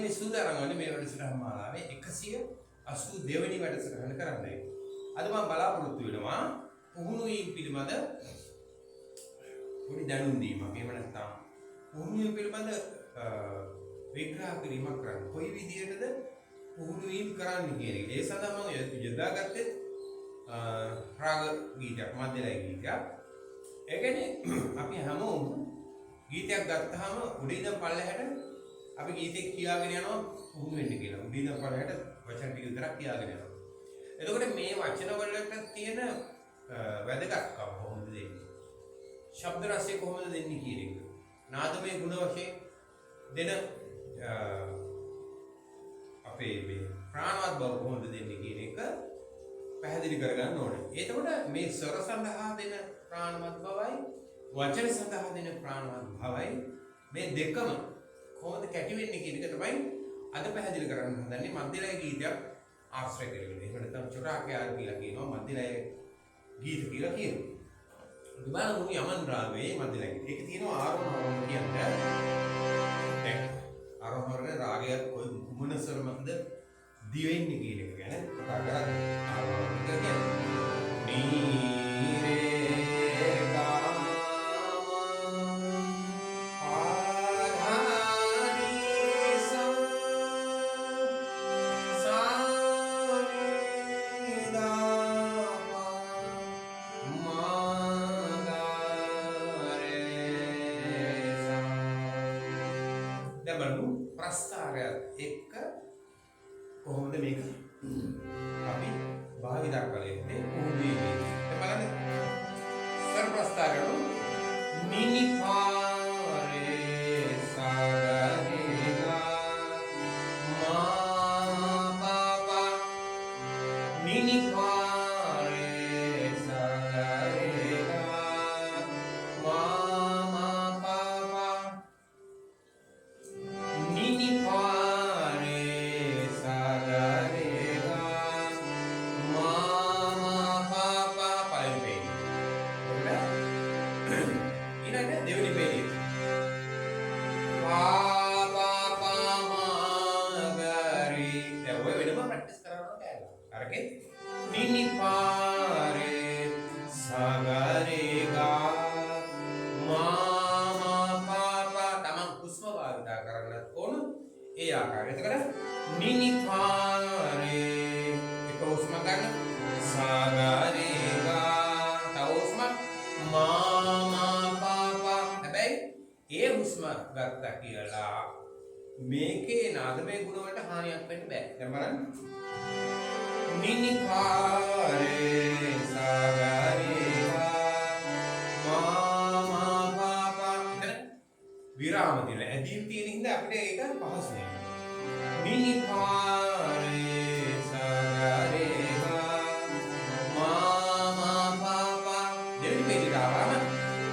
මේ සූදානම් මේ වැඩසටහන මාලාවේ 182 වෙනි වැඩසටහන කරන්නයි. අද මම බලාපොරොත්තු වෙනවා පුහුණු වීම පිළිබඳ පොඩි දැනුම් දීමක්. එහෙම නැත්නම් පුහුණු වීම පිළිබඳ විග්‍රහ කිරීමක් කරන්න. කොයි විදිහටද පුහුණු වීම කරන්න කියන එක. ඒ සඳහා මම යොදාගත්තේ රාග ගීතයක්, මධ්‍යලය ගීතයක්. ඒ කියන්නේ අපි හැමෝම ගීතයක් ගත්තාම උඩින් ඉඳන් පල්ලෙහාට අපි ගීතේ කියාගෙන යනවා පුහුණු වෙන්න කියලා. උඩින් ඉඳන් පල්ලෙහාට වචන ටික විතරක් කියාගෙන යනවා. එතකොට මේ වචන වලට තියෙන වැදගත්කම කොහොමද දෙන්නේ? ශබ්ද රසය කොහොමද දෙන්නේ කියන එක. නාදමය ගුණ වශයෙන් දෙන අපේ මේ ප්‍රාණවත් බව කොහොමද දෙන්නේ කියන එක පැහැදිලි කරගන්න ඕනේ. එතකොට මේ ස්වර සඳහා දෙන ප්‍රාණවත් බවයි වචන සඳහා දෙන ප්‍රාණවත් බවයි මේ දෙකම කොහොමද කැටි වෙන්නේ කියන එක තමයි අද පැහැදිලි කරන්න හදන්නේ. මධ්‍යලය ගීතයක් ආශ්‍රය කරගෙන. එහෙම නැත්නම් චොරාකයාර කියලා කියනවා, මධ්‍යලය ගීත කියලා කියනවා. බලමු යමන් රාගයේ මධ්‍යලය ගීත. ඒක තියෙනවා ආරෝහණ කියන්නේ. දැන් ආරෝහණේ රාගයක් කොයි කුමන ස්වර මතද දිවෙන්නේ කියන එක ගැන කතා කරන්නේ. ආරෝහණ කියන්නේ ප්‍රස්තාරයත් එක්ක කොහොමද මේක අපි භාවිතා කළේ පුහුණුවේ. බලන්න ස්වර ප්‍රස්තාරවල මිනි පාරේ සාගරේගා මා පාපා මිනි පාරේ සාගරේගා මා පාපා මිනි ඒ ආකාරයට. එතකොට මිනි පාරේ එක උස්ම ගන්න සාගරේගා තව උස්ම මාමා පාපා. හැබැයි ඒ උස්ම ගත්තා කියලා මේකේ නාදමය ගුණ වලට හානියක් වෙන්න බෑ. දැන් බලන්න මිනි පාරේ සාගරේගා මාමා පාපා. විරාම දින ඇදීම් තියෙන හින්දා අපිට ඒක පහසු නෑ. මිනි පාරේ සාගරේගා මාමා පාපා. දෙවෙනි පේජයට ආවම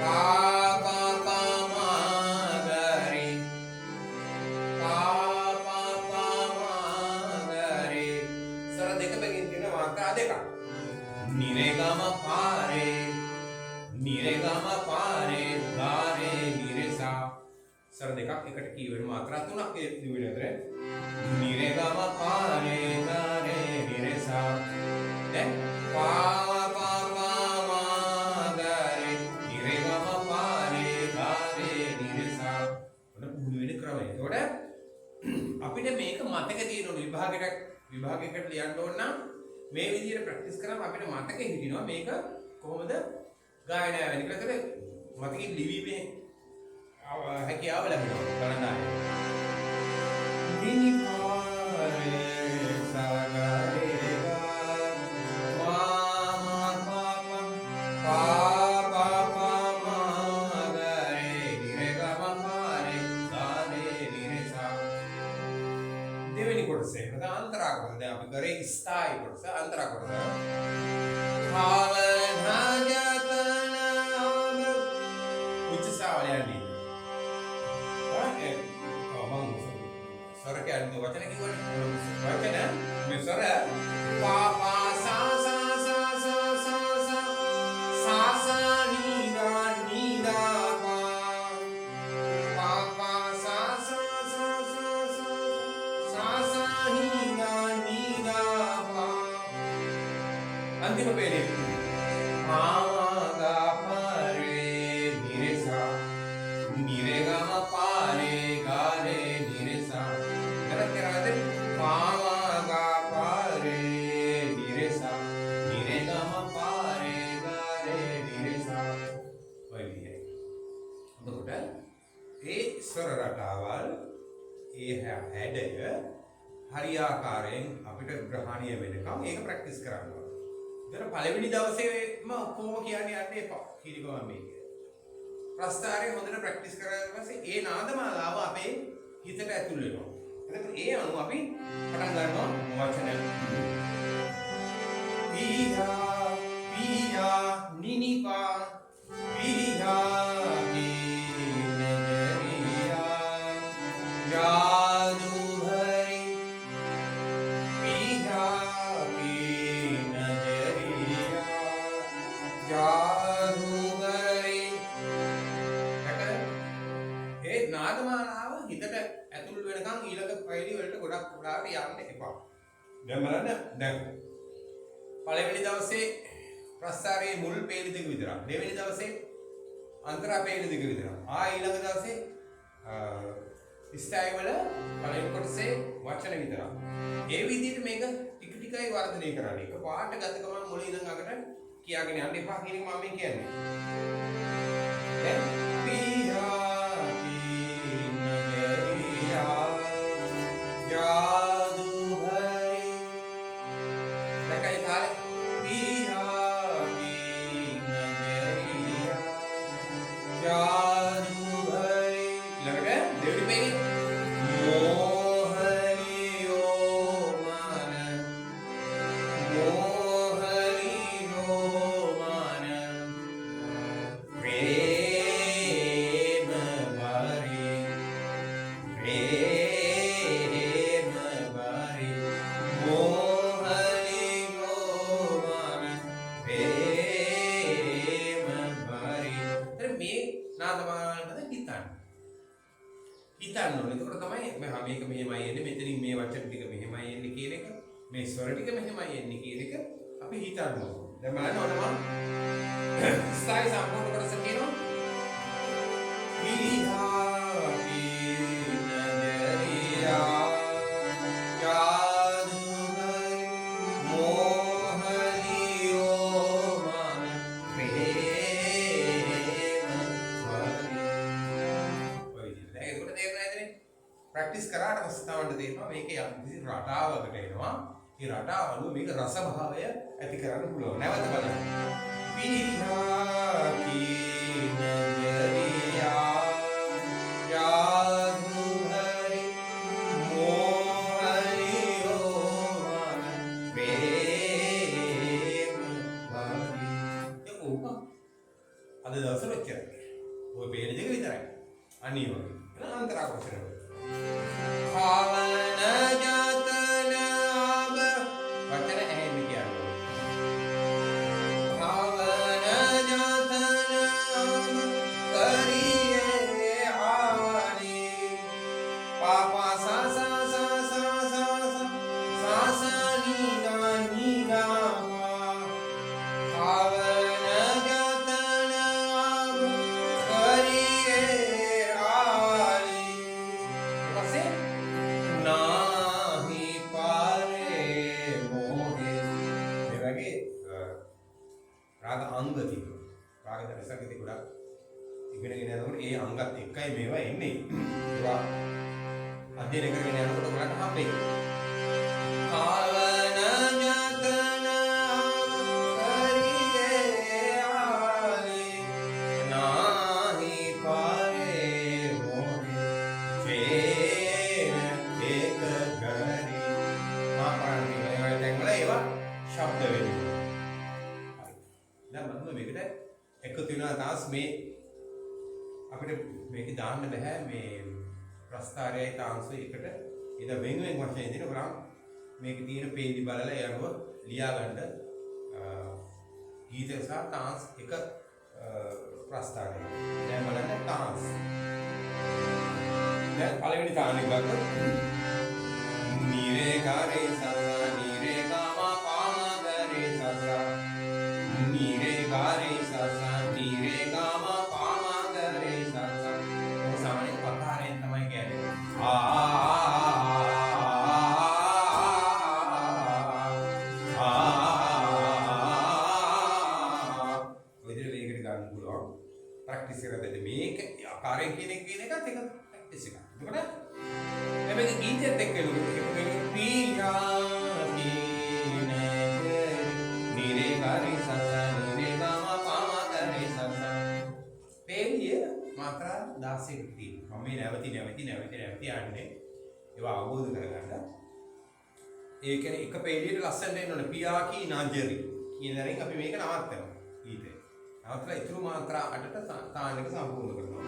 පාපා පාමාගරේ පාපා පාමාගරේ. ස්වර දෙක බැගින් තියෙන මාත්‍රා දෙකක්. නිරේගම පාරේ නිරේගම පාරේ ගාරේ නිරේසා. ස්වර දෙකක් එකට කීවෙන මාත්‍රා තුනක් ඒ දිවෙන අතර නිරේගම පාරේ ගාරේ නිරේසා. දැන් පා පා පාමාගරේ නිරේගම පාරේ ගාරේ නිරේසා. ඔන්න පුහුණු වෙන ක්‍රමය. ඒකට අපිට මේක මතක තියෙන ඕන විභාගයකට ලියන්න ඕන නම් මේ විදිහට ප්‍රැක්ටිස් කරාම අපිට මතකෙ හිටිනවා මේක කොහොමද ගායනය වෙන්නේ කියලා. ඒකට මතකෙ ලිවීමේ හැකියාව ලැබෙනවා. බලන්න. මිනි පාරේ සාගරේගා මාමා පාපා පාපා පාමාගරේ නිරේගම පාරේ ගාරේ නිරේසා. දෙවෙනි කොටස ඒක අන්තරා කොටස. දැන් අපි කරේ ස්ථායි කොටස. අන්තරා කොටස උච්චස්වරය යන්නේ. ස්වර කියන්නේ වචන කිව්වනේ. වචන මේ ස්වර පා පා සා සා සා සා සා සා සා සා නී දා පා පා පා සා සා සා සා සා අන්තිම පේනේ පාමා පාරේ නිරසා නිරේගම පාරේ ගාරේ නිරසා කරත් කරාද පාමා පාරේ නිරසා නිරේගම පාරේ ගාරේ නිරසා ඔය විදිහට. එතකොට ඒ ස්වර රටාවල් ඒ හැඩය හරියාකාරයෙන් අපිට ග්‍රහණය වෙනකම් ඒක ප්‍රැක්ටිස් කරන්න ඕනේ. ඒතර පළවෙනි දවසේම ඔක්කොම කියන්නේ යන්න එපා. කීරිකම මේක. ප්‍රස්තාරය හොඳට ප්‍රැක්ටිස් කරලා පස්සේ ඒ නාදමාලාව අපේ හිතට ඇතුල් වෙනවා. එතකොට ඒ අනුව අපි පටන් ගන්නවා වචන. පීහා පීහා නිනිපා පීහා යන්න එපා. දැන් බලන්න දැන් පළවෙනි දවසේ ප්‍රස්තාරයේ මුල් පේලි දෙක විතරක්. දෙවෙනි දවසේ අන්තරා පේලි දෙක විතරක්. ඊළඟ දවසේ ස්ටයිල් වල පළවෙනි කොටසේ වචන විතරක්. ඒ විදිහට මේක ටික ටිකයි වර්ධනය කරන්නේ. එක පාට ගත ගමන් මුල ඉඳන් අගට කියාගෙන යන්න එපා කියන එක මම මේ කියන්නේ. දැන් මේක මෙහෙමයි එන්නේ මෙතනින් මේ වචන ටික මෙහෙමයි එන්නේ කියන එක මේ ස්වර ටික මෙහෙමයි එන්නේ කියන එක අපි හිතන්න ඕනේ. දැන් බලන්න ඕන මම ස්ථායි සම්පූර්ණ කොටස කියනවා. පීහා පීනදරියා ජාදුගරි මෝහලියෝ මන ප්‍රේම වරි. ප්‍රැක්ටිස් කරාට පස්සේ තමයි තේරෙනවා මේකේ යම් කිසි රටාවකට එනවා. ඒ රටාව අනුව මේක රස භාවය ඇති කරන්න පුළුවන්. නැවත බලන්න. පීහා කීනදරියා ජාදුහරි මෝහලියෝ මන ප්‍රේම වරි. ඒක අද දවසේ වෙච්චයි. ඔය පේන දෙක විතරයි. අනිවාර්යයෙන්. අන්තරා කොටස කාවන ජතන ආබ වචන ඇහෙන්න කියන්නේ. කාවන ජතන ආබ කරියේ ආනි පාපා සා සා සා සා සා සා සා නීගා නීගා කාවන ජතන ආබ කරියේ ආනි පස්සේ नाहि पारे मोहे මේ වගේ රාග අංග තිබුණා. රාග දරසක තිබුණා. ඉගෙනගෙන යනකොට ඒ අංගත් එක්කයි මේවා එන්නේ. ඒවා අධ්‍යයනය කරගෙන යනකොට ඔයාලට හම්බෙයි. කාවන ජතන කරියේ ආලි නාහි පාරේ මොහේ ඒක ගරි මාපරණි දැන් වල ඒවා ශබ්ද වෙනවා. දැන් මම මේකට එකතු වෙනවා තාස් මේ අපිට මේක දාන්න බෑ මේ ප්‍රස්තාරයයි තාංශය එකට ඉත වෙන වෙන වශයෙන් දෙන ඔයාලා මේක තියෙන පේජ් බලලා යනවා ලියා ගන්න ගීත සහ තාංශ එක ප්‍රස්තාරය. දැන් බලන්න තාංශ. දැන් පළවෙනි තාංශ එක ගත්තා. නිරේ ගාරේ සසා නිරේ ගාමා පාමා ගරේ සසා සාරෙන් කියන එකත් එක ප්‍රැක්ටිස් එකක්. එතකොට මේක ගීතයත් එක්ක පියා කීන නිරේ ගාරේ සසා නිරේ ගම පාමා කරේ සසා පේලිය මාත්‍රා 16ක් තියෙනවා. මම මේ නැවති යන්නේ ඒවා අවබෝධ කරගන්න. ඒ කියන්නේ එක පේලියට ලස්සනට එන්න ඕනේ. පියා කී නජරි කියන දරින් අපි මේක නවත්තනවා. ගීතේ. නවත්තලා ඉතුරු මාත්‍රා 8ට තාන එක සම්පූර්ණ කරනවා.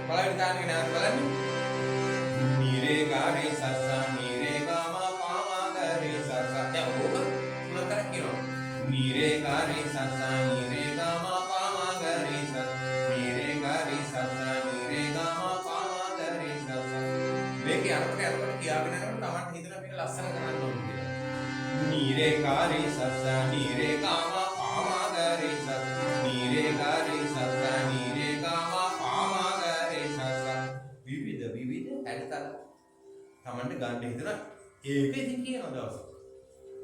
බලන්න තාන එක නැවත බලන්න. නිරේ ගාරේ සසා නිරේ ගම පාමා කරේ සසා. දැන් ඕක තුනතර කියනවා. නිරේ ගාරේ සසා නිරේ ගම පාමා කරේ සසා නිරේ ගාරේ සසා නිරේ ගම පාමා කරේ සසා. මේක යනකොට කියාගෙන යනකොට තමන්ට හිතෙනවා මේක ලස්සන කරන්න ඕනේ කියලා. නිරේ ගාරේ සසා නිරේ ගම පාමා කරේ සසා නිරේ ගාරේ සසා නිරේ ගම පාමා කරේ සසා. විවිධ හැඩතල තමන්ට ගන්න හිතන ඒක ඉතින් කියන දවසක්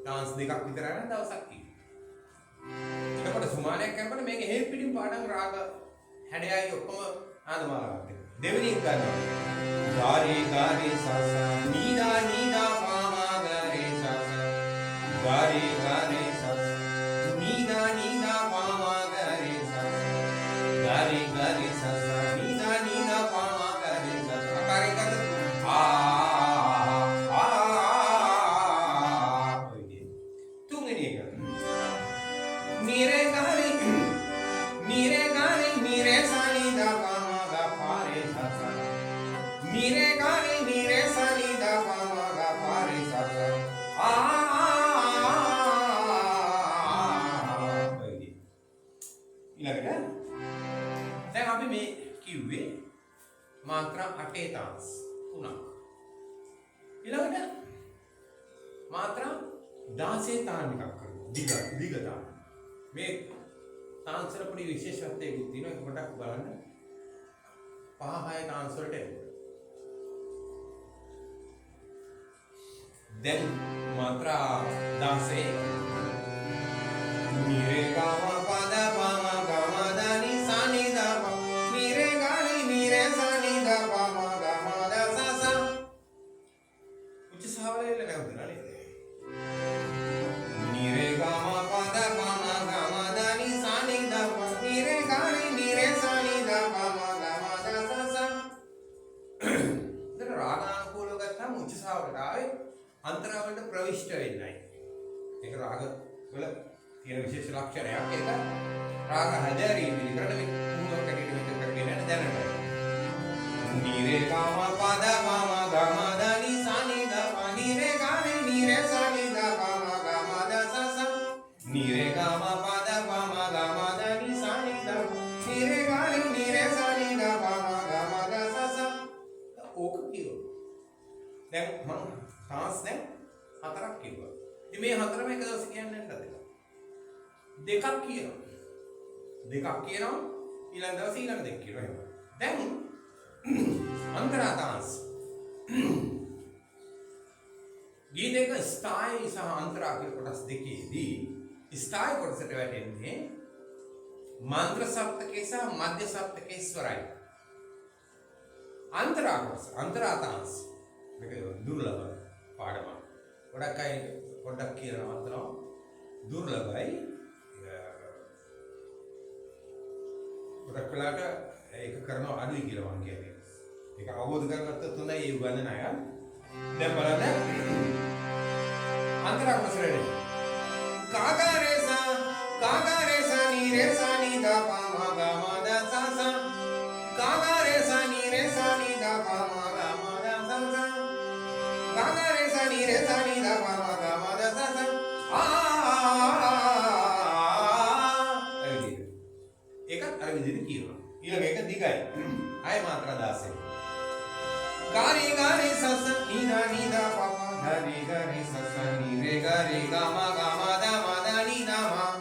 ඩාන්ස් දෙකක් විතර යන දවසක් තියෙනවා. එතකොට සුමානයක් කරනකොට මේක හේල් පිටින් පාඩම් රාග හැඩයයි ඔක්කොම ආදමාලාවක් දෙවෙනි එක ගන්නවා. ගාරේ ගාරේ සසා නීදා නීදා පාමා කරේ සසා ගාරේ ගාරේ සසා නීදා නීදා පාමා කරේ සසා ගාරේ ගාරේ සසා නීදා නීදා පාමා කරේ සසා. අකාරේ කද දැන් අපි මේ කිව්වේ මාත්‍රා 8 තාන්ස් 3ක්. ඊළඟට මාත්‍රා 16 තාන් එකක් කරමු. දිග තාන්. මේ තාන්ස් වල පොඩි විශේෂත්වයක් තියෙනවා. ඒක පොඩ්ඩක් බලන්න. 5-6 තාන්ස් වලට එනවා. දැන් මාත්‍රා 16 නිරේ ගම පද පම ගම දනි සනි ද ප නිරේ ගාරි නිරේ සනි ද පම ගම ද සස උච්ච සාවලෙල නැවතුණා නේද? නිරේ ගම පද පම ගම දනි සනි ද ප නිරේ ගාරි නිරේ සනි ද පම ගම ද සස. දැන් රාගානුකූලව ගත්තාම උච්ච සාවලට ආවේ අන්තරාවලට ප්‍රවිෂ්ඨ වෙන්නයි. ඒක රාග වල තියෙන විශේෂ ලක්ෂණයක්. ඒක රාග හදෑරීම පිළිකරන මේ කුණුවක් කැටියට මෙතන කරගෙන යන දැනට. නිරේ කාම පද මම ගම දනි සනි ද ප නිරේ ගාරේ නිරේ සනි ද පම ගම ද සස නිරේ කාම පද මම ගම දනි සනි ද නිරේ ගාරේ නිරේ සනි ද පම ගම ද සස. ඕක කියනවා. දැන් මම තාස් දැන් 4ක් කිව්වා. ඉතින් මේ 4ම එක දවසේ කියන්නේ නැද්ද? දෙකක් කියනවා. ඊළඟ දවසේ ඊළඟ දෙක කියනවා. එහෙම. දැන් අන්තරා තාස්. ගීතයක ස්ථායි සහ අන්තරා කියලා කොටස් දෙකේදී ස්ථායි කොටසට වැටෙන්නේ මන්ත්‍ර සප්තකේ සහ මධ්‍ය සප්තකේ ස්වරයි. අන්තරා කොටස අන්තරා තාස් මේක දුර්ලභ පාඩම. ගොඩක් අය පොඩ්ඩක් කියනවා අතනවා දුර්ලභයි. ගොඩක් වෙලාට ඒක කරනවා අඩුයි කියලා මම කියන්නේ. ඒක අවබෝධ කරගත්තොත් හොඳයි ඒ උගන්වන අය. දැන් බලන්න අන්තරා කොටසට කාගාරේසා නිරේසා නිදා පාමා ගම ද සස කාගාරේසා නිරේසා නිදා පාමා ගම ද සස කාගාරේසා නිරේසා නිදා පාමා ගම ද සස ඒකත් අර විදිහට කියනවා. ඊළඟ එක දිගයි. ආය මාත්‍රා 16. ගාරි ගාරි සස නිදා නිදා පාමා ගාරි ගාරි සස නිරේ ගාරි ගම ගම ද මද නිදා මා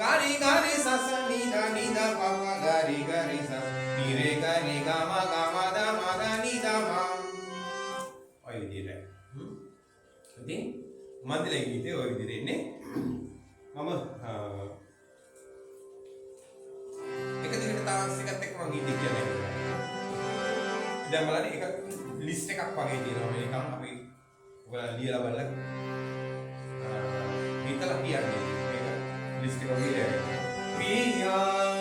ගාරි ගාරි සස නිදා නිදා පාමා ගාරි ගාරි සස නිරේ ගාරි ගම ගම ද මද නිදා මා. ඔය විදිහට. ඉතින් මන්දලේ ගීතේ ඔය විදිහට එන්නේ. මම එක දිගට තාන්ස් දැන් බලන්න ඒක ලිස්ට් එකක් වගේ තියෙනවා මේකම අපි ඔයාලා ලියලා බලලා හිතලා කියන්නේ මේක ලිස්ට් එක වගේ පියා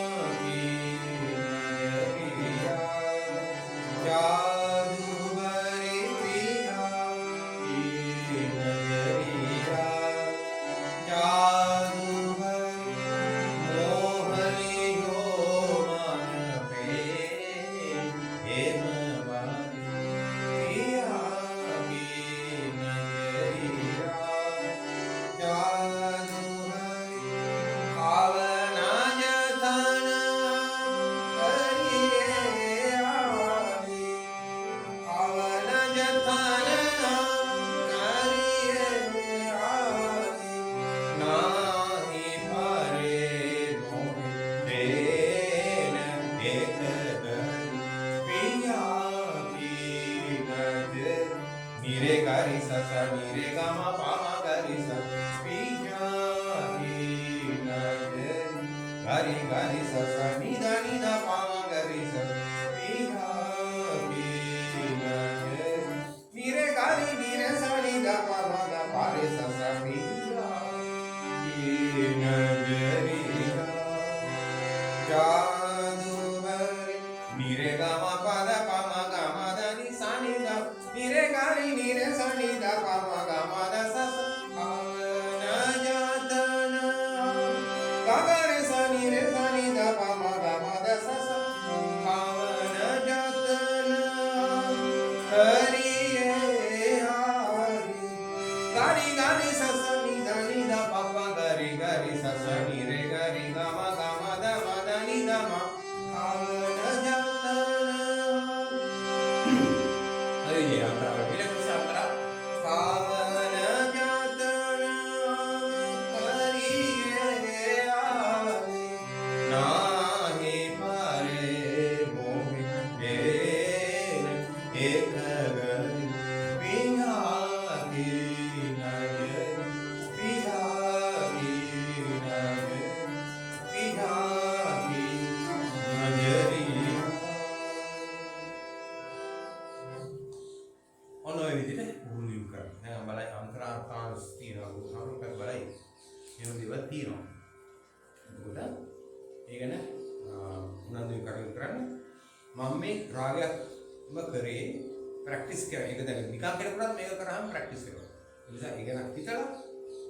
ප්‍රැක්ටිස් කරා. ඒක දැන් නිකන් කරනකොට මේක කරාම ප්‍රැක්ටිස් කරනවා. ඒ නිසා ඒක නම් හිතලා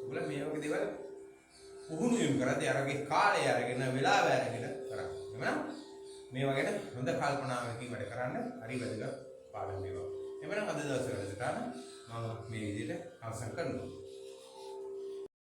ඔයගොල්ලෝ මේ වගේ දේවල් පුහුණු වීම කරද්දී අරගේ කාලය අරගෙන වෙලාව අරගෙන කරා. එමනම් මේවා ගැන හොඳ කල්පනාවකින් වැඩ කරන්න හරි වැදගත් පාඩම් මේවා. එමනම් අද දවසේ වැඩසටහන මම මේ විදිහට අවසන් කරනවා.